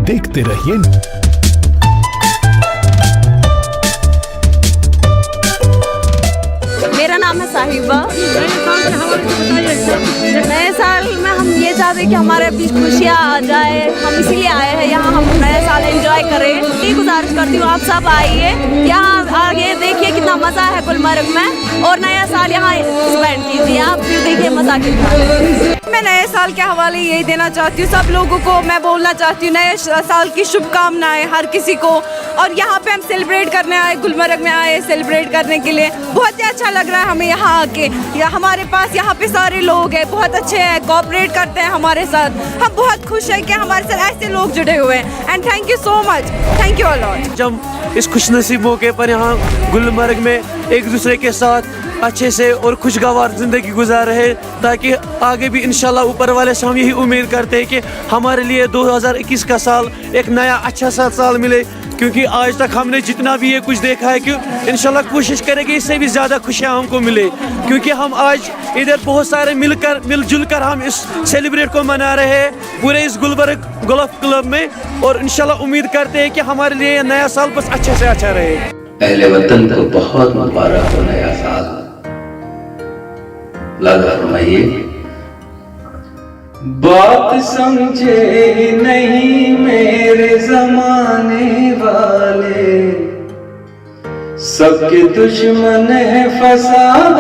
देखते रहिए। मेरा नाम है साहिबा। नए साल में हम ये चाहते हैं कि हमारे बीच खुशियाँ आ जाए, हम इसीलिए आए हैं यहाँ, हम नया साल एंजॉय करें। ये गुजारिश करती हूँ आप सब आइए यहाँ, आगे देखिए कितना मज़ा है गुलमर्ग में, और नया साल यहाँ स्पेंड कीजिए, आप भी देखिए मज़ा कितना। मैं नए साल के हवाले यही देना चाहती हूँ, सब लोगों को मैं बोलना चाहती हूँ नए साल की शुभकामनाएं हर किसी को। और यहाँ पे हम सेलिब्रेट करने आए, गुलमर्ग में आए सेलिब्रेट करने के लिए। बहुत ही अच्छा लग रहा है हमें यहाँ आके। हमारे पास यहाँ पे सारे लोग हैं, बहुत अच्छे हैं, कोऑपरेट करते हैं हमारे साथ। हम बहुत खुश हैं कि हमारे साथ ऐसे लोग जुड़े हुए हैं। And thank you so much, thank you all. जब इस खुशनसीब मौके पर यहाँ गुलमर्ग में एक दूसरे के साथ अच्छे से और खुशगवार ज़िंदगी गुजार रहे, ताकि आगे भी इंशाल्लाह ऊपर वाले से हम यही उम्मीद करते हैं कि हमारे लिए 2021 का साल एक नया अच्छा सा साल मिले। क्योंकि आज तक हमने जितना भी ये कुछ देखा है कि इंशाल्लाह कोशिश करेंगे इससे भी ज़्यादा खुशियाँ हमको मिले, क्योंकि हम आज इधर बहुत सारे मिलजुल कर हम इस सेलिब्रेट को मना रहे हैं पूरे इस गुलमर्ग गोल्फ क्लब में। और इंशाल्लाह उम्मीद करते हैं कि हमारे लिए नया साल बस अच्छे से अच्छा रहे। अहले वतन को बहुत मुबारक हो नया साल। लगा फरमाइए। बात समझे नहीं मेरे जमाने वाले, सबके दुश्मन है फसाद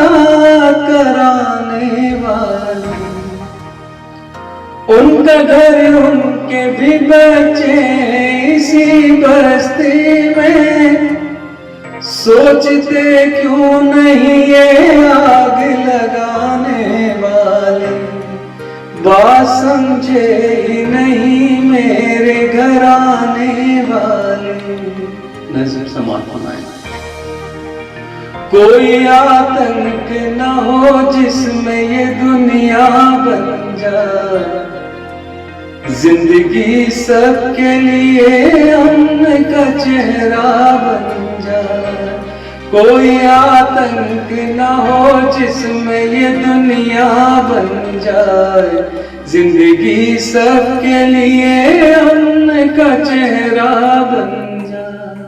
कराने वाले। उनका घर उनके भी बच्चे इसी बस्ती में, सोचते क्यों नहीं ये आग लगाने वाले। बात समझे ही नहीं मेरे घराने वाले। नजर समात बनाए। कोई आतंक न हो जिसमें ये दुनिया बन जाए, जिंदगी सबके लिए अमन का चेहरा बन जाए। कोई आतंक न हो जिसमें ये दुनिया बन जाए, जिंदगी सबके लिए अमन का चेहरा बन जाए।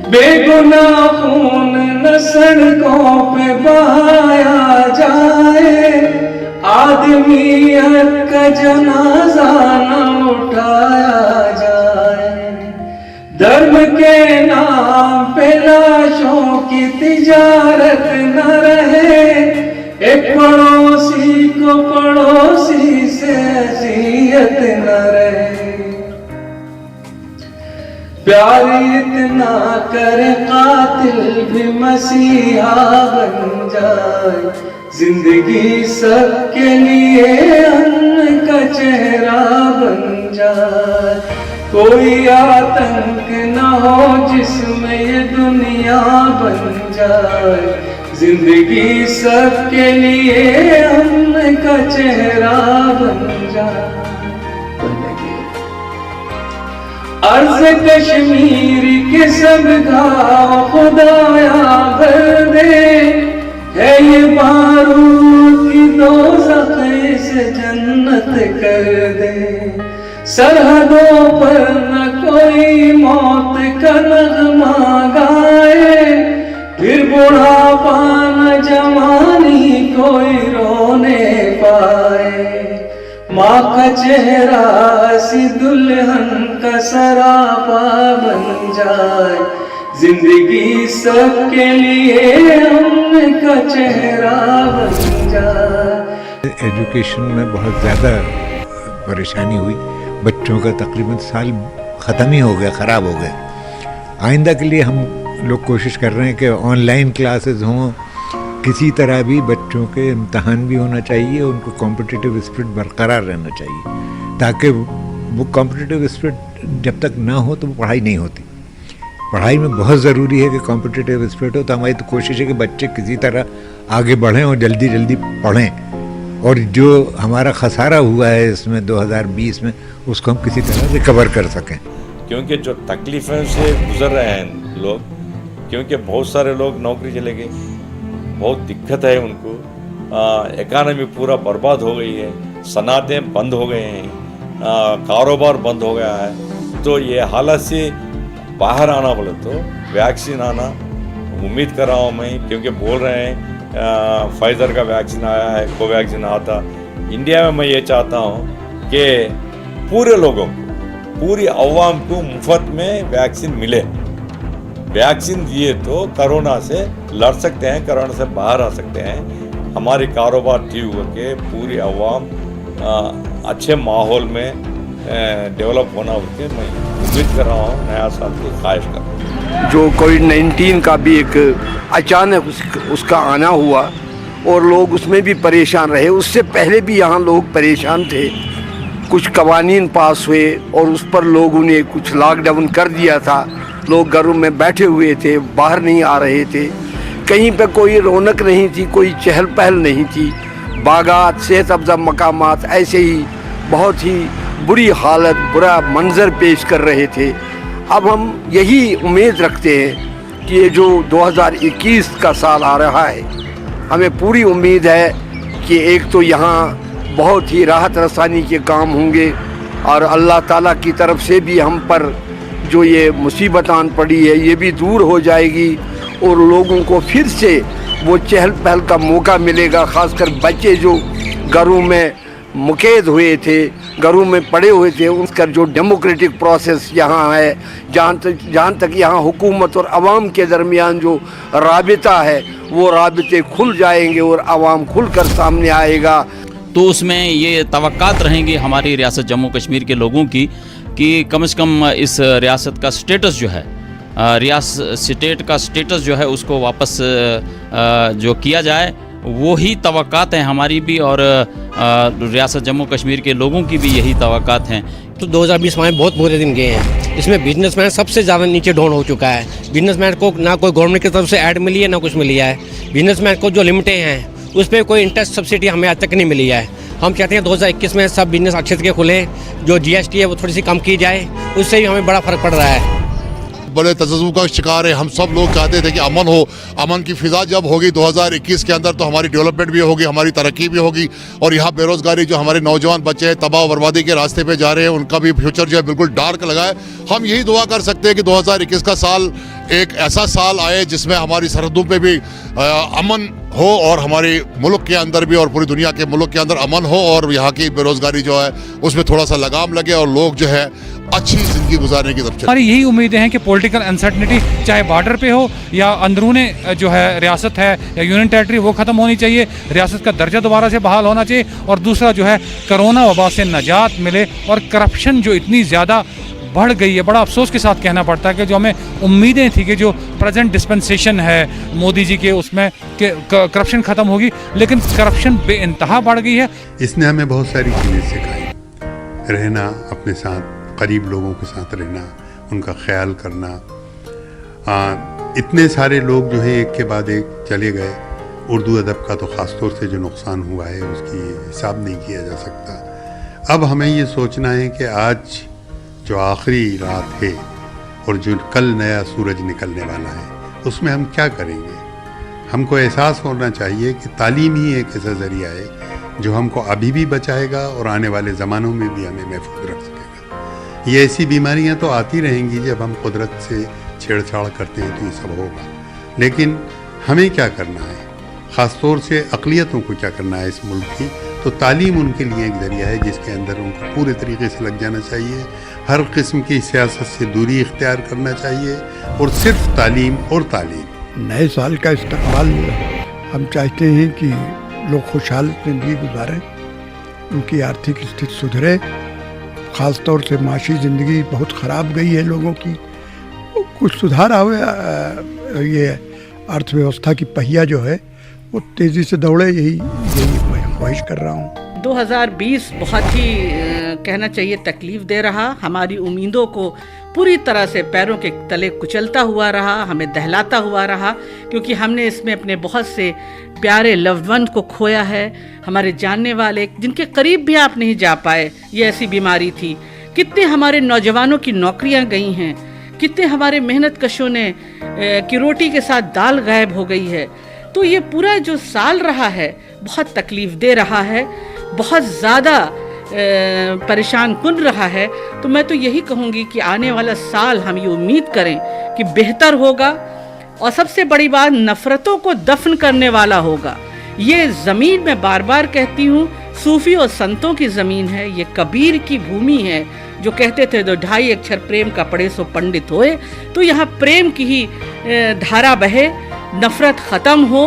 बेगुनाह खून न सड़कों पे बहाया जाए, आदमियत का जनाजा न उठाया जाए। धर्म के नाम पे लाशों की तिजारत न रहे, एक पड़ोसी को पड़ोसी से अज़ियत न रहे। प्यार इतना करे कातिल भी मसीहा बन जाए, जिंदगी सबके लिए अन्न का चेहरा बन जाए। कोई आतंक न हो जिसमें ये दुनिया बन जाए, जिंदगी सबके लिए अन्न का चेहरा बन जाए। अर्ज़ कश्मीर के सब घाव खुदाया भर दे, है ये बारूद की दोज़ख से जन्नत कर दे। सरहदों पर न कोई मौत का नगमा गाए, फिर बुढ़ापा न जवानी कोई रोने पाए। माँ का चेहरा सी दुल्हन का सरापा बन जाए, जिंदगी सबके लिए अमन का चेहरा बन जाए। एजुकेशन में बहुत ज़्यादा परेशानी हुई, बच्चों का तकरीबन साल ख़त्म ही हो गया, ख़राब हो गया। आइंदा के लिए हम लोग कोशिश कर रहे हैं कि ऑनलाइन क्लासेस हों, किसी तरह भी बच्चों के इम्तहान भी होना चाहिए, उनको कॉम्पिटिटिव स्पिरिट बरकरार रहना चाहिए, ताकि वो कॉम्पिटिटिव स्पिरिट जब तक ना हो तो वो पढ़ाई नहीं होती। पढ़ाई में बहुत ज़रूरी है कि कॉम्पिटिटिव स्पिरिट हो। तो हमारी तो कोशिश है कि बच्चे किसी तरह आगे बढ़ें और जल्दी जल्दी पढ़ें, और जो हमारा खसारा हुआ है इसमें 2020 में, उसको हम किसी तरह रिकवर कर सकें। क्योंकि जो तकलीफ़ों से गुजर रहे हैं लोग, क्योंकि बहुत सारे लोग नौकरी चले गए, बहुत दिक्कत है उनको, इकानमी पूरा बर्बाद हो गई है, सनातें बंद हो गए हैं, कारोबार बंद हो गया है। तो ये हालत से बाहर आना बोले तो वैक्सीन आना उम्मीद कर रहा हूँ मैं, क्योंकि बोल रहे हैं फाइज़र का वैक्सीन आया है, कोवैक्सीन आता। इंडिया में मैं ये चाहता हूँ कि पूरे लोगों को, पूरी अवाम को मुफ्त में वैक्सीन मिले। वैक्सीन दिए तो कोरोना से लड़ सकते हैं, कोरोना से बाहर आ सकते हैं। हमारी कारोबार ठीक होकर पूरी अवाम अच्छे माहौल में डेवलप होना होते मैं उम्मीद कर रहा हूँ, नया साल की ख्वाहिश कर रहा हूँ। जो कोविड-19 का भी एक अचानक उसका आना हुआ और लोग उसमें भी परेशान रहे। उससे पहले भी यहाँ लोग परेशान थे। कुछ कवानीन पास हुए और उस पर लोगों ने कुछ लॉकडाउन कर दिया था। लोग घरों में बैठे हुए थे, बाहर नहीं आ रहे थे। कहीं पे कोई रौनक नहीं थी, कोई चहल पहल नहीं थी। बागात, सेहत अफजा मकामात ऐसे ही बहुत ही बुरी हालत, बुरा मंजर पेश कर रहे थे। अब हम यही उम्मीद रखते हैं कि ये जो 2021 का साल आ रहा है, हमें पूरी उम्मीद है कि एक तो यहाँ बहुत ही राहत रसानी के काम होंगे और अल्लाह ताला की तरफ से भी हम पर जो ये मुसीबत आन पड़ी है ये भी दूर हो जाएगी और लोगों को फिर से वो चहल पहल का मौका मिलेगा। ख़ासकर बच्चे जो घरों में मुक़ैद हुए थे, घरों में पड़े हुए थे, उनका जो डेमोक्रेटिक प्रोसेस यहाँ है, जहाँ तक यहाँ हुकूमत और आवाम के दरमियान जो राबिता है वो राबिते खुल जाएंगे और आवाम खुल कर सामने आएगा। तो उसमें ये तवक्कात रहेंगी हमारी रियासत जम्मू कश्मीर के लोगों की कि कम से कम इस रियासत का स्टेटस जो है, स्टेट का स्टेटस जो है उसको वापस जो किया जाए, वो ही तवक्कात हैं हमारी भी और रियासत जम्मू कश्मीर के लोगों की भी यही तवक्कात हैं। तो 2020 में बहुत बुरे दिन गए हैं। इसमें बिजनेसमैन सबसे ज़्यादा नीचे डाउन हो चुका है। बिजनेसमैन को ना कोई गवर्नमेंट की तरफ से ऐड मिली है ना कुछ मिली है। बिजनेसमैन को जो लिमिटें हैं उस पर कोई इंटरेस्ट सब्सिडी हमें आज तक नहीं मिली है। हम चाहते हैं 2021 में सब बिजनेस अच्छे से खुलें, जो GST है वो थोड़ी सी कम की जाए, उससे भी हमें बड़ा फ़र्क पड़ रहा है। बड़े तजर्बे का शिकार है। हम सब लोग चाहते थे कि अमन हो, अमन की फ़िज़ा जब होगी 2021 के अंदर तो हमारी डेवलपमेंट भी होगी, हमारी तरक्की भी होगी। और यहाँ बेरोज़गारी जो हमारे नौजवान बच्चे हैं तबाह बर्बादी के रास्ते पे जा रहे हैं, उनका भी फ्यूचर जो है बिल्कुल डार्क लगा है। हम यही दुआ कर सकते हैं कि 2021 का साल एक ऐसा साल आए जिसमें हमारी सरहदों पे भी अमन हो और हमारे मुल्क के अंदर भी और पूरी दुनिया के मुल्क के अंदर अमन हो और यहाँ की बेरोज़गारी जो है उसमें थोड़ा सा लगाम लगे और लोग जो है अच्छी ज़िंदगी गुजारने की तरफ चले। हमारी यही उम्मीदें हैं कि पॉलिटिकल अनसर्टनिटी चाहे बॉर्डर पे हो या अंदरूने जो है रियासत है या यूनियन टेरिटरी वो ख़त्म होनी चाहिए, रियासत का दर्जा दोबारा से बहाल होना चाहिए और दूसरा जो है कोरोना वबा से निजात मिले। और करप्शन जो इतनी ज़्यादा बढ़ गई है, बड़ा अफसोस के साथ कहना पड़ता है कि जो हमें उम्मीदें थी कि जो प्रेजेंट डिस्पेंसेशन है मोदी जी के उसमें कि करप्शन ख़त्म होगी, लेकिन करप्शन बेइंतहा बढ़ गई है। इसने हमें बहुत सारी चीज़ें सिखाई, रहना, अपने साथ करीब लोगों के साथ रहना, उनका ख्याल करना। इतने सारे लोग जो है एक के बाद एक चले गए। उर्दू अदब का तो ख़ास तौर से जो नुकसान हुआ है उसकी हिसाब नहीं किया जा सकता। अब हमें ये सोचना है कि आज जो आखिरी रात है और जो कल नया सूरज निकलने वाला है उसमें हम क्या करेंगे। हमको एहसास होना चाहिए कि तालीम ही एक ऐसा ज़रिया है जो हमको अभी भी बचाएगा और आने वाले ज़मानों में भी हमें महफूज रख सकेगा। ये ऐसी बीमारियां तो आती रहेंगी, जब हम कुदरत से छेड़छाड़ करते हैं तो ये सब होगा। लेकिन हमें क्या करना है, ख़ास तौर से अक़लियतों को क्या करना है इस मुल्क की, तो तालीम उनके लिए एक ज़रिया है जिसके अंदर उनको पूरे तरीके से लग जाना चाहिए। हर किस्म की सियासत से दूरी इख्तियार करना चाहिए और सिर्फ तालीम और तालीम। नए साल का इस्तकबाल हम चाहते हैं कि लोग खुशहाल ज़िंदगी गुजारें, उनकी आर्थिक स्थिति सुधरे। ख़ास तौर से माशी ज़िंदगी बहुत ख़राब गई है लोगों की, कुछ सुधार आवे। ये अर्थव्यवस्था की पहिया जो है वो तेज़ी से दौड़े, यही मैं ख्वाहिश कर रहा हूँ। 2020 बहुत ही कहना चाहिए तकलीफ़ दे रहा, हमारी उम्मीदों को पूरी तरह से पैरों के तले कुचलता हुआ रहा, हमें दहलाता हुआ रहा, क्योंकि हमने इसमें अपने बहुत से प्यारे लव्ड वन को खोया है। हमारे जानने वाले जिनके करीब भी आप नहीं जा पाए, ये ऐसी बीमारी थी। कितने हमारे नौजवानों की नौकरियां गई हैं, कितने हमारे मेहनत कशों ने की रोटी के साथ दाल गायब हो गई है। तो ये पूरा जो साल रहा है बहुत तकलीफ़ दे रहा है, बहुत ज़्यादा परेशान कुन रहा है, तो मैं तो यही कहूँगी कि आने वाला साल हम ये उम्मीद करें कि बेहतर होगा और सबसे बड़ी बात नफ़रतों को दफन करने वाला होगा। ये ज़मीन मैं बार बार कहती हूँ सूफ़ी और संतों की ज़मीन है, ये कबीर की भूमि है जो कहते थे दो ढाई अक्षर प्रेम का पढ़े सो पंडित होए। तो यहाँ प्रेम की ही धारा बहे, नफ़रत ख़त्म हो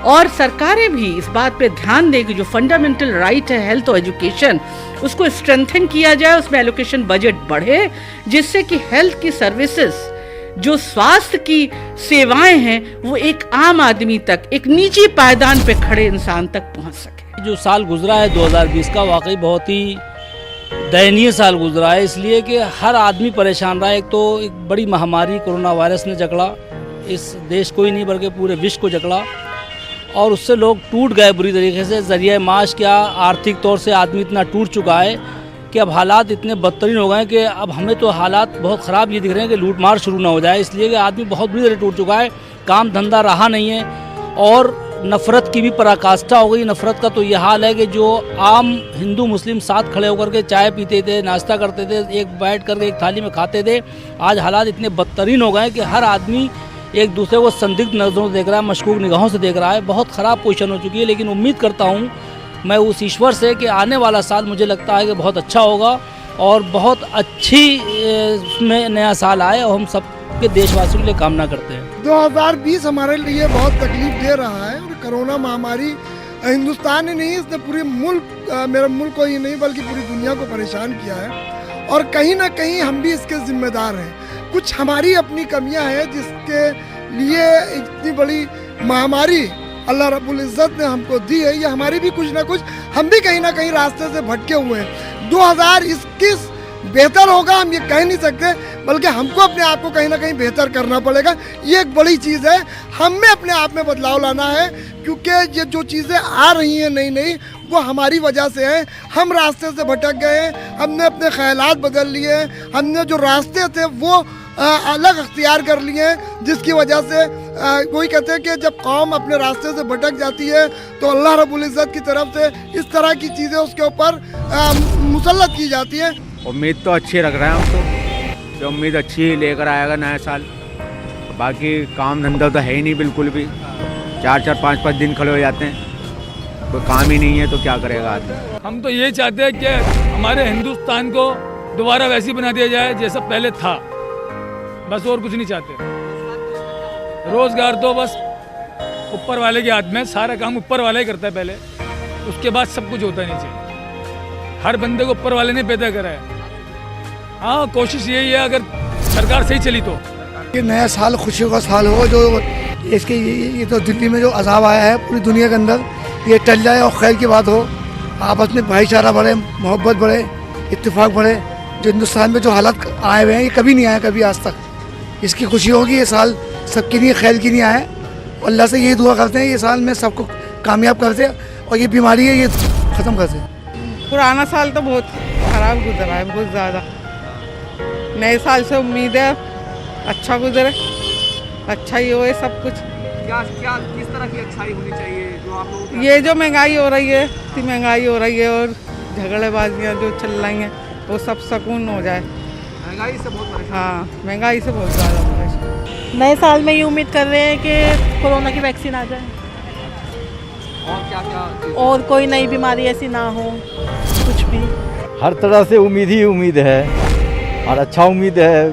और सरकारें भी इस बात पे ध्यान दें कि जो फंडामेंटल राइट है हेल्थ और एजुकेशन उसको स्ट्रेंथन किया जाए, उसमें एलोकेशन बजट बढ़े जिससे कि हेल्थ की सर्विसेज जो स्वास्थ्य की सेवाएं हैं वो एक आम आदमी तक, एक निजी पायदान पे खड़े इंसान तक पहुंच सके। जो साल गुजरा है 2020 का वाकई बहुत ही दयनीय साल गुजरा है, इसलिए कि हर आदमी परेशान रहा। एक तो एक बड़ी महामारी कोरोना वायरस ने जकड़ा, इस देश को ही नहीं बल्कि पूरे विश्व को जकड़ा और उससे लोग टूट गए बुरी तरीके से। ज़रिया माश क्या आर्थिक तौर से आदमी इतना टूट चुका है कि अब हालात इतने बदतरीन हो गए कि अब हमें तो हालात बहुत ख़राब ये दिख रहे हैं कि लूटमार शुरू ना हो जाए, इसलिए कि आदमी बहुत बुरी तरह टूट चुका है, काम धंधा रहा नहीं है और नफ़रत की भी पराकाष्ठा हो गई। नफ़रत का तो ये हाल है कि जो आम हिंदू मुस्लिम साथ खड़े होकर के चाय पीते थे, नाश्ता करते थे, एक बैठ करके एक थाली में खाते थे, आज हालात इतने बदतरीन हो गए कि हर आदमी एक दूसरे को संदिग्ध नज़रों से देख रहा है, मशकूक निगाहों से देख रहा है। बहुत ख़राब पोजीशन हो चुकी है, लेकिन उम्मीद करता हूँ मैं उस ईश्वर से कि आने वाला साल मुझे लगता है कि बहुत अच्छा होगा और बहुत अच्छी में नया साल आए और हम सब के देशवासियों के लिए कामना करते हैं। 2020 हमारे लिए बहुत तकलीफ दे रहा है और कोरोना महामारी हिंदुस्तान ही नहीं, इसने पूरे मुल्क, मेरे मुल्क को ही नहीं बल्कि पूरी दुनिया को परेशान किया है और कहीं ना कहीं हम भी इसके जिम्मेदार हैं। कुछ हमारी अपनी कमियां हैं जिसके लिए इतनी बड़ी महामारी अल्लाह रब्बुल इज़्ज़त ने हमको दी है, ये हमारी भी कुछ ना कुछ, हम भी कहीं ना कहीं रास्ते से भटके हुए हैं। 2021 बेहतर होगा हम ये कह नहीं सकते, बल्कि हमको अपने आप को कहीं ना कहीं बेहतर करना पड़ेगा। ये एक बड़ी चीज़ है, हमें अपने आप में बदलाव लाना है क्योंकि ये जो चीज़ें आ रही हैं नई नई वो हमारी वजह से है। हम रास्ते से भटक गए हैं, हमने अपने ख्यालात बदल लिए हैं, हमने जो रास्ते थे वो अलग अख्तियार कर लिए हैं, जिसकी वजह से वही कहते हैं कि जब कौम अपने रास्ते से भटक जाती है तो अल्लाह रब्बुल इज़्ज़त की तरफ से इस तरह की चीज़ें उसके ऊपर मुसल्लत की जाती हैं। उम्मीद तो अच्छी रख रहे हैं हम तो, जो उम्मीद अच्छी ही लेकर आएगा नया साल। बाकी काम धंधा तो है ही नहीं बिल्कुल भी, 4-4, 5-5 दिन खड़े हो जाते हैं, कोई काम ही नहीं है तो क्या करेगा आदमी। हम तो ये चाहते हैं कि हमारे हिंदुस्तान को दोबारा वैसी बना दिया जाए जैसा पहले था, बस और कुछ नहीं चाहते। रोजगार तो बस ऊपर वाले के हाथ में, सारा काम ऊपर वाला ही करता है पहले, उसके बाद सब कुछ होता है नीचे। हर बंदे को ऊपर वाले ने पैदा करा है। हाँ, कोशिश यही है अगर सरकार सही चली तो ये नया साल खुशियों का साल हो, जो इसके ये तो दिल्ली में जो अजाब आया है पूरी दुनिया के अंदर ये टल जाए और खैर की बात हो, आपस में भाईचारा बढ़े, मोहब्बत बढ़े, इत्तेफाक बढ़े। जो हिंदुस्तान में जो हालात आए हुए हैं ये कभी नहीं आए कभी आज तक, इसकी खुशी होगी। ये साल सबके लिए खैर की नहीं आया, अल्लाह से यही दुआ करते हैं ये साल में सबको कामयाब कर दे और ये बीमारी है ये ख़त्म कर दे। पुराना साल तो बहुत ख़राब गुजरा है, बहुत ज़्यादा। नए साल से उम्मीद है अच्छा गुजरे, अच्छा ही होए सब कुछ। क्या किस तरह की अच्छाई होनी चाहिए जो आप लोगों ये जो महंगाई हो रही है, इतनी महंगाई हो रही है और झगड़ेबाजियाँ जो चल रही हैं वो सब सुकून हो जाए। महंगाई से बहुत परेशान? हाँ, महंगाई से बहुत ज़्यादा परेशान। नए साल में ये उम्मीद कर रहे हैं कि कोरोना की वैक्सीन आ जाए और क्या और कोई नई बीमारी ऐसी ना हो, कुछ भी। हर तरह से उम्मीद ही उम्मीद है और अच्छा उम्मीद है,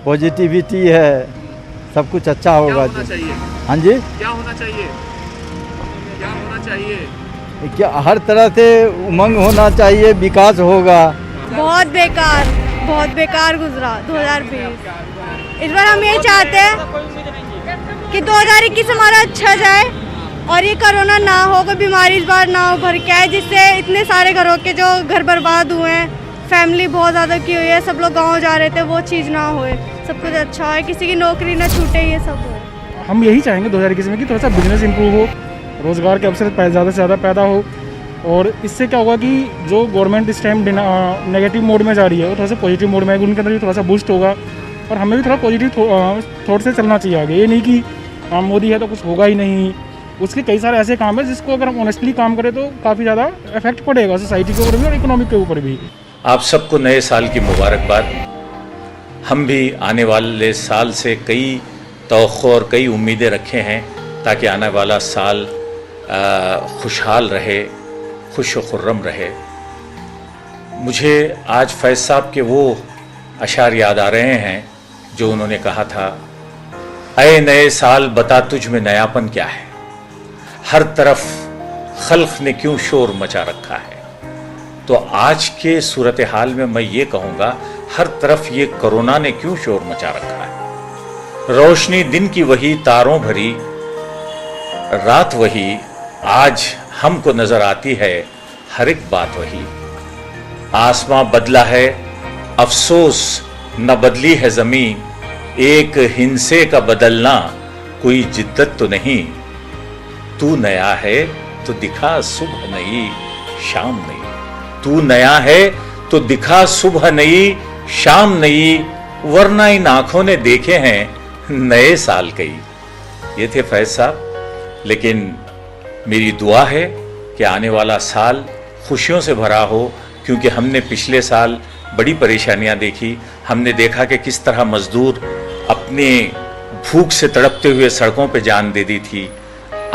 पॉजिटिविटी है, सब कुछ अच्छा होगा। क्या होना चाहिए? हाँ जी, क्या होना चाहिए? क्या होना चाहिए? क्या हर तरह से उमंग होना चाहिए, विकास होगा। बहुत बेकार गुजरा 2020। इस बार हम ये चाहते हैं कि 2021 हमारा अच्छा जाए और ये कोरोना ना हो, कोई बीमारी इस बार ना हो भर के आए, जिससे इतने सारे घरों के जो घर बर्बाद हुए हैं, फैमिली बहुत ज़्यादा की हुई है, सब लोग गाँव जा रहे थे, वो चीज़ ना होए, सब कुछ अच्छा है, किसी की नौकरी ना छूटे, ये सब हो। हम यही चाहेंगे 2021 में कि थोड़ा सा बिजनेस इंप्रूव हो, रोज़गार के अवसर ज़्यादा से ज़्यादा पैदा हो और इससे क्या होगा कि जो गवर्नमेंट इस टाइम नेगेटिव मोड में जा रही है वो थोड़ा सा पॉजिटिव मोड में आएगी, उनके अंदर भी थोड़ा सा बूस्ट होगा और हमें भी थोड़ा पॉजिटिव थॉट से चलना चाहिए आगे। ये नहीं कि मोदी है तो कुछ होगा ही नहीं, उसके कई सारे ऐसे काम है जिसको अगर हम ऑनेस्टली काम करें तो काफ़ी ज़्यादा इफेक्ट पड़ेगा सोसाइटी के ऊपर भी और इकोनॉमी के ऊपर भी। आप सबको नए साल की मुबारकबाद। हम भी आने वाले साल से कई तवक्को और कई उम्मीदें रखे हैं ताकि आने वाला साल खुशहाल रहे, खुश खुर्रम रहे। मुझे आज फैज़ साहब के वो अशार याद आ रहे हैं जो उन्होंने कहा था, ऐ नए साल बता तुझ में नयापन क्या है, हर तरफ खल्क ने क्यों शोर मचा रखा है। तो आज के सूरत हाल में मैं ये कहूँगा, हर तरफ ये कोरोना ने क्यों शोर मचा रखा है। रोशनी दिन की वही, तारों भरी रात वही, आज हमको नजर आती है हर एक बात वही। आसमां बदला है अफसोस न बदली है ज़मीं, एक हिंसे का बदलना कोई जिद्दत तो नहीं। तू नया है तो दिखा सुबह नई शाम नई, तू नया है तो दिखा सुबह नई शाम नई, वरना इन आंखों ने देखे हैं नए साल कई। ये थे फैज साहब। लेकिन मेरी दुआ है कि आने वाला साल खुशियों से भरा हो, क्योंकि हमने पिछले साल बड़ी परेशानियां देखी। हमने देखा कि किस तरह मजदूर अपने भूख से तड़पते हुए सड़कों पे जान दे दी थी।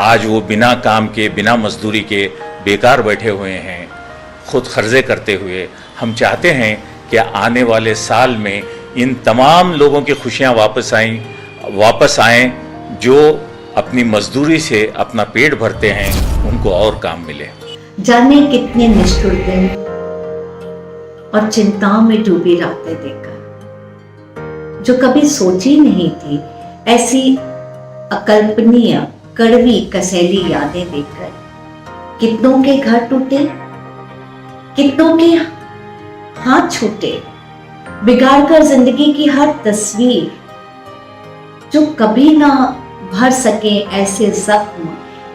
आज वो बिना काम के, बिना मजदूरी के बेकार बैठे हुए हैं, खुद खर्जे करते हुए। हम चाहते हैं कि आने वाले साल में इन तमाम लोगों की खुशियां वापस आएं जो अपनी मजदूरी से अपना पेट भरते हैं, उनको और काम मिले। जाने कितने निष्ठुर दिन और चिंताओं में डूबी रातें देखकर, जो कभी सोची नहीं थी ऐसी अकल्पनीय कड़वी कसैली यादें देखकर। कितनों के घर टूटे, कितनों के हाथ छूटे, बिगाड़कर जिंदगी की हर तस्वीर, जो कभी ना भर सके ऐसे जख्म,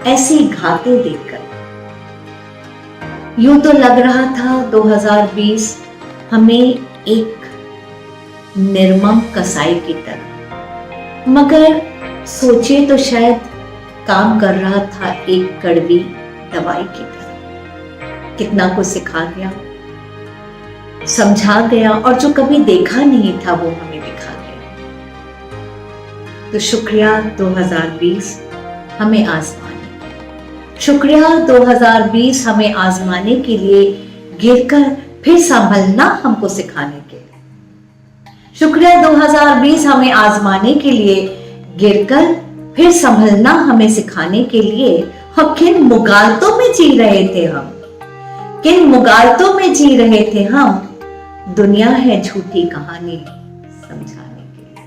ऐसी घातें देखकर। यूं तो लग रहा था 2020 हमें एक निर्मम कसाई की तरह, मगर सोचे तो शायद काम कर रहा था एक कड़वी दवाई की तरह। कितना कुछ सिखा गया, समझा गया, और जो कभी देखा नहीं था वो हमें दिखा गया। तो शुक्रिया 2020 हमें आजमाने, शुक्रिया 2020 हमें आजमाने के लिए, गिरकर फिर संभलना हमको सिखाने के लिए। शुक्रिया 2020 हमें आजमाने के लिए, गिरकर फिर संभलना हमें सिखाने के लिए। और किन मुगालतों में जी रहे थे हम, किन मुगालतों में जी रहे थे हम। दुनिया है झूठी कहानी समझाने के लिए,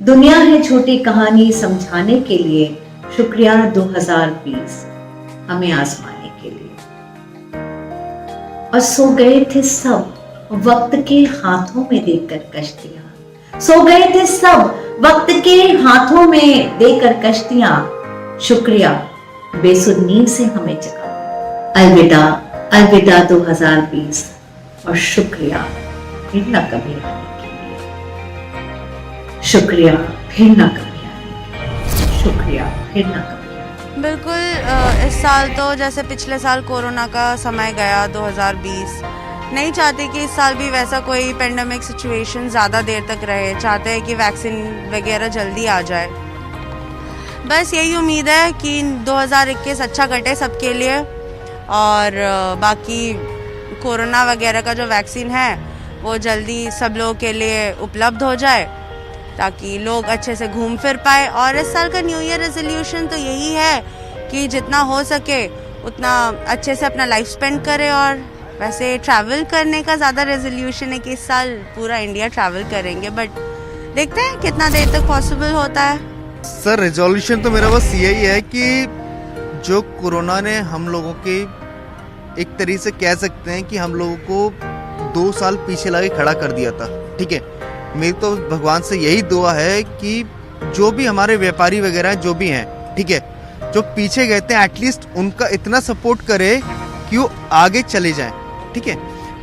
दुनिया है झूठी कहानी समझाने के लिए। शुक्रिया 2020 हमें आजमाने के लिए। और सो गए थे सब वक्त के हाथों में देकर कश्तियां, सो गए थे सब वक्त के हाथों में देकर कश्तियां। शुक्रिया बेसुध नींद से हमें जगा। अलविदा, अलविदा 2020, और शुक्रिया फिर न कभी आने के लिए। शुक्रिया फिर न कभी आने के लिए। शुक्रिया फिर न कभी। बिल्कुल, इस साल तो जैसे पिछले साल कोरोना का समय गया 2020, नहीं चाहते कि इस साल भी वैसा कोई पेंडेमिक सिचुएशन ज़्यादा देर तक रहे। चाहते हैं कि वैक्सीन वगैरह जल्दी आ जाए। बस यही उम्मीद है कि 2021 अच्छा कटे सबके लिए, और बाकी कोरोना वगैरह का जो वैक्सीन है वो जल्दी सब लोगों के लिए उपलब्ध हो जाए, ताकि लोग अच्छे से घूम फिर पाए। और इस साल का न्यू ईयर रेजोल्यूशन तो यही है कि जितना हो सके उतना अच्छे से अपना लाइफ स्पेंड करें। और वैसे ट्रैवल करने का ज़्यादा रेजोल्यूशन है कि इस साल पूरा इंडिया ट्रैवल करेंगे, बट देखते हैं कितना देर तक पॉसिबल होता है। सर रेजोल्यूशन तो मेरा बस यही है कि जो कोरोना ने हम लोगों के एक तरीके से कह सकते हैं कि हम लोगों को 2 साल पीछे लाके खड़ा कर दिया था। ठीक है, मेरी तो भगवान से यही दुआ है कि जो भी हमारे व्यापारी वगैरह जो भी हैं, ठीक है, जो पीछे गए थे एटलीस्ट उनका इतना सपोर्ट करे कि वो आगे चले जाएं। ठीक है,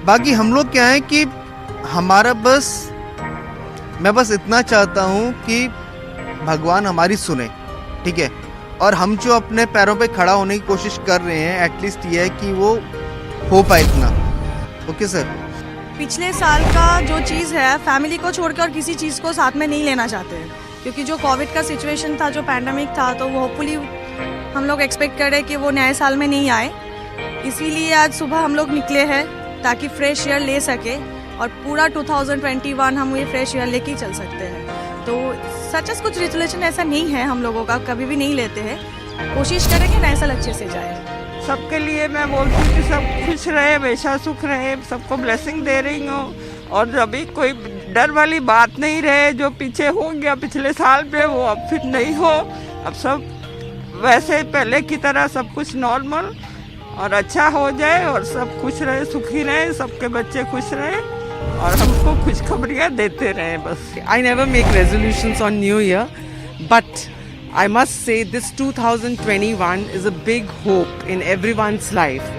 बाकी हम लोग क्या है कि हमारा बस, मैं बस इतना चाहता हूँ कि भगवान हमारी सुने। ठीक है, और हम जो अपने पैरों पे खड़ा होने की कोशिश कर रहे हैं, एटलीस्ट ये है कि वो हो पाए इतना। Okay sir. पिछले साल का जो चीज़ है, फैमिली को छोड़कर किसी चीज़ को साथ में नहीं लेना चाहते हैं, क्योंकि जो कोविड का सिचुएशन था, जो पैंडमिक था, तो वो होपफुली हम लोग एक्सपेक्ट कर रहे हैं कि वो नए साल में नहीं आए। इसीलिए आज सुबह हम लोग निकले हैं ताकि फ्रेश एयर ले सके और पूरा 2021 हम ये फ्रेश एयर लेके ही चल सकते हैं। तो सच एस कुछ रेजोल्यूशन ऐसा नहीं है हम लोगों का, कभी भी नहीं लेते हैं। कोशिश करेंगे नए साल अच्छे से जाए। सबके लिए मैं बोलती हूँ कि सब खुश रहे, हमेशा सुख रहे, सबको ब्लेसिंग दे रही हूँ। और अभी कोई डर वाली बात नहीं रहे, जो पीछे हो गया पिछले साल में वो अब फिर नहीं हो। अब सब वैसे पहले की तरह सब कुछ नॉर्मल और अच्छा हो जाए और सब खुश रहे, सुखी रहे, सबके बच्चे खुश रहे और हमको खुशखबरियाँ देते रहे बस। I never make resolutions on New Year, but I must say this 2021 is a big hope in everyone's life.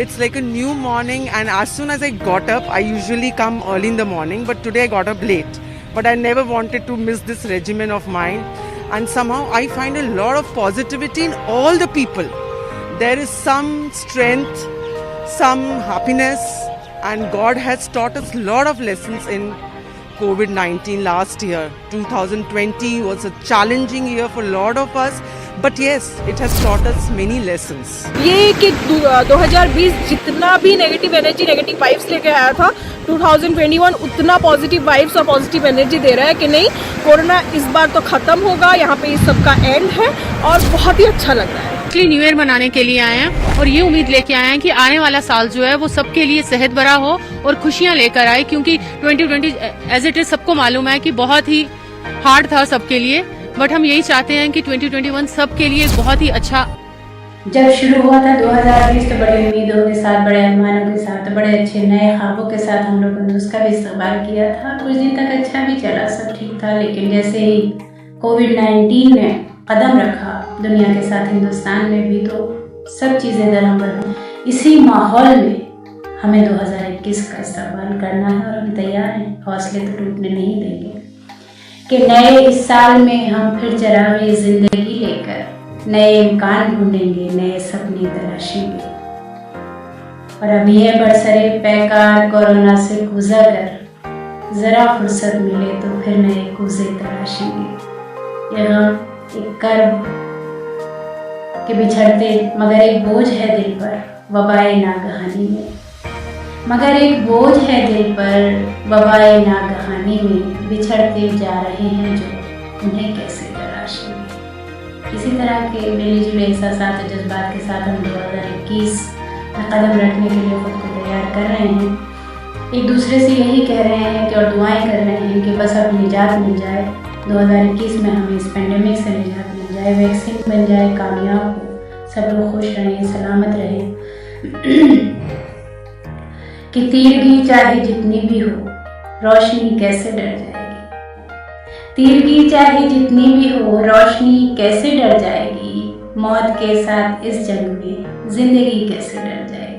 It's like a new morning, and as soon as I got up, I usually come early in the morning, but today I got up late. But I never wanted to miss this regimen of mine, and somehow I find a lot of positivity in all the people. There is some strength, some happiness, and God has taught us a lot of lessons in COVID-19 last year. 2020 was a challenging year for a lot of us, but yes, it has taught us many lessons. ये कि 2020 जितना भी negative energy, negative vibes लेके आया था, 2021 उतना positive vibes और positive energy दे रहा है कि नहीं, कोरोना इस बार तो ख़त्म होगा, यहाँ पे इस सब का एंड है और बहुत ही अच्छा लग रहा है। एक्चुअली न्यू ईयर मनाने के लिए आए हैं और ये उम्मीद लेके आए हैं कि आने वाला साल जो है वो सबके लिए सेहत भरा हो और खुशियाँ लेकर आए, क्योंकि 2020 एज इट इज सबको मालूम है कि बहुत ही हार्ड था सबके लिए, बट हम यही चाहते हैं कि 2021 सबके लिए बहुत ही अच्छा। जब शुरू हुआ था 2020 तो बड़ी उम्मीदों के साथ, बड़े अरमानों के साथ, बड़े अच्छे नए ख्वाबों के साथ हम लोगों ने उसका भी इस्तकबाल किया था। कुछ दिन तक अच्छा भी चला, सब ठीक था, लेकिन जैसे ही कोविड-19 ने कदम रखा दुनिया के साथ, हिंदुस्तान में भी, तो सब चीज़ें दरअसल इसी माहौल में हमें 2021 का इस्तकबाल करना है और हम तैयार हैं, हौसले तो टूटने नहीं देंगे कि नए इस साल में हम फिर चरागे ज़िंदगी लेकर नए इम्कान ढूंढेंगे, नए सपने तराशेंगे। और अब ये बरसरे पैकार कोरोना से गुजर कर ज़रा फुर्सत मिले तो फिर नए कूजे तराशेंगे। ये गम एक कर्ब के बिछड़ते मगर एक बोझ है दिल पर वबाए नागहानी में, मगर एक बोझ है दिल पर वबाए नागहानी में, बिछड़ते जा रहे हैं जो उन्हें कैसे तराशेंगे। इसी तरह के मिले जुले एहसासात और जज्बात के साथ हम 2021 में कदम रखने के लिए खुद को तैयार कर रहे हैं। एक दूसरे से यही कह रहे हैं कि और दुआएं कर रहे हैं कि बस अब निजात मिल जाए, 2021 में हमें इस पेंडेमिक से निजात मिल जाए, वैक्सीन बन जाए, कामयाब हो, सब लोग खुश रहें, सलामत रहें। कि तीरगी चाहे जितनी भी हो, रोशनी कैसे डर जाएगी। तीरगी चाहे जितनी भी हो, रोशनी कैसे डर जाएगी। मौत के साथ इस जंग में जिंदगी कैसे डर जाएगी।